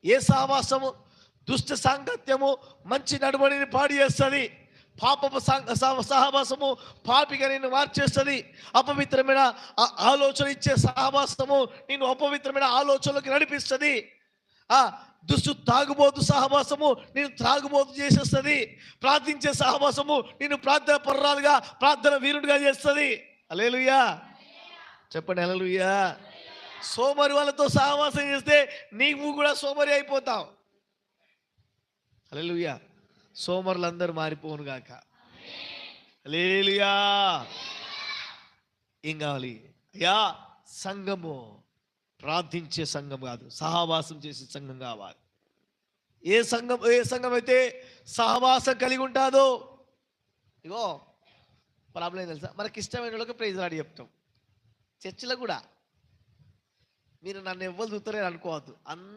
ఏ సహవాసము? దుష్ట సాంగత్యము మంచి నడవడిని పాడు చేస్తుంది. పాపపు సహవాసము పాపిగా నిన్ను మార్చేస్తుంది. అపవిత్రమైన ఆలోచన ఇచ్చే సహవాసము నిన్ను అపవిత్రమైన ఆలోచనలోకి నడిపిస్తుంది. తాగుబోతు సహవాసము నేను త్రాగుబోతు చేసేస్తుంది. ప్రార్థించే సహవాసము నేను ప్రార్థన పర్రాలుగా, ప్రార్థన వీరుడిగా చేస్తుంది. హల్లెలూయా చెప్పండి, హల్లెలూయా. సోమరి వాళ్ళతో సహవాసం చేస్తే నీవు కూడా సోమరి అయిపోతావు. హల్లెలూయా. సోమరులందరూ మారిపోను గాక. హల్లెలూయా. ఏం కావాలి? అయ్యా, సంఘము ప్రార్థించే సంఘం కాదు, సహవాసం చేసే సంఘం కావాలి. ఏ సంఘం అయితే సహవాసం కలిగి ఉంటుందో, ఇగో ప్రాబ్లం ఏం తెలుసా? మనకి ఇష్టమైన వాళ్ళకి ప్రైజ్ రాడి చెప్తాం. చర్చిలో కూడా మీరు నన్ను ఎవ్వరు చూస్తారని అనుకోవద్దు.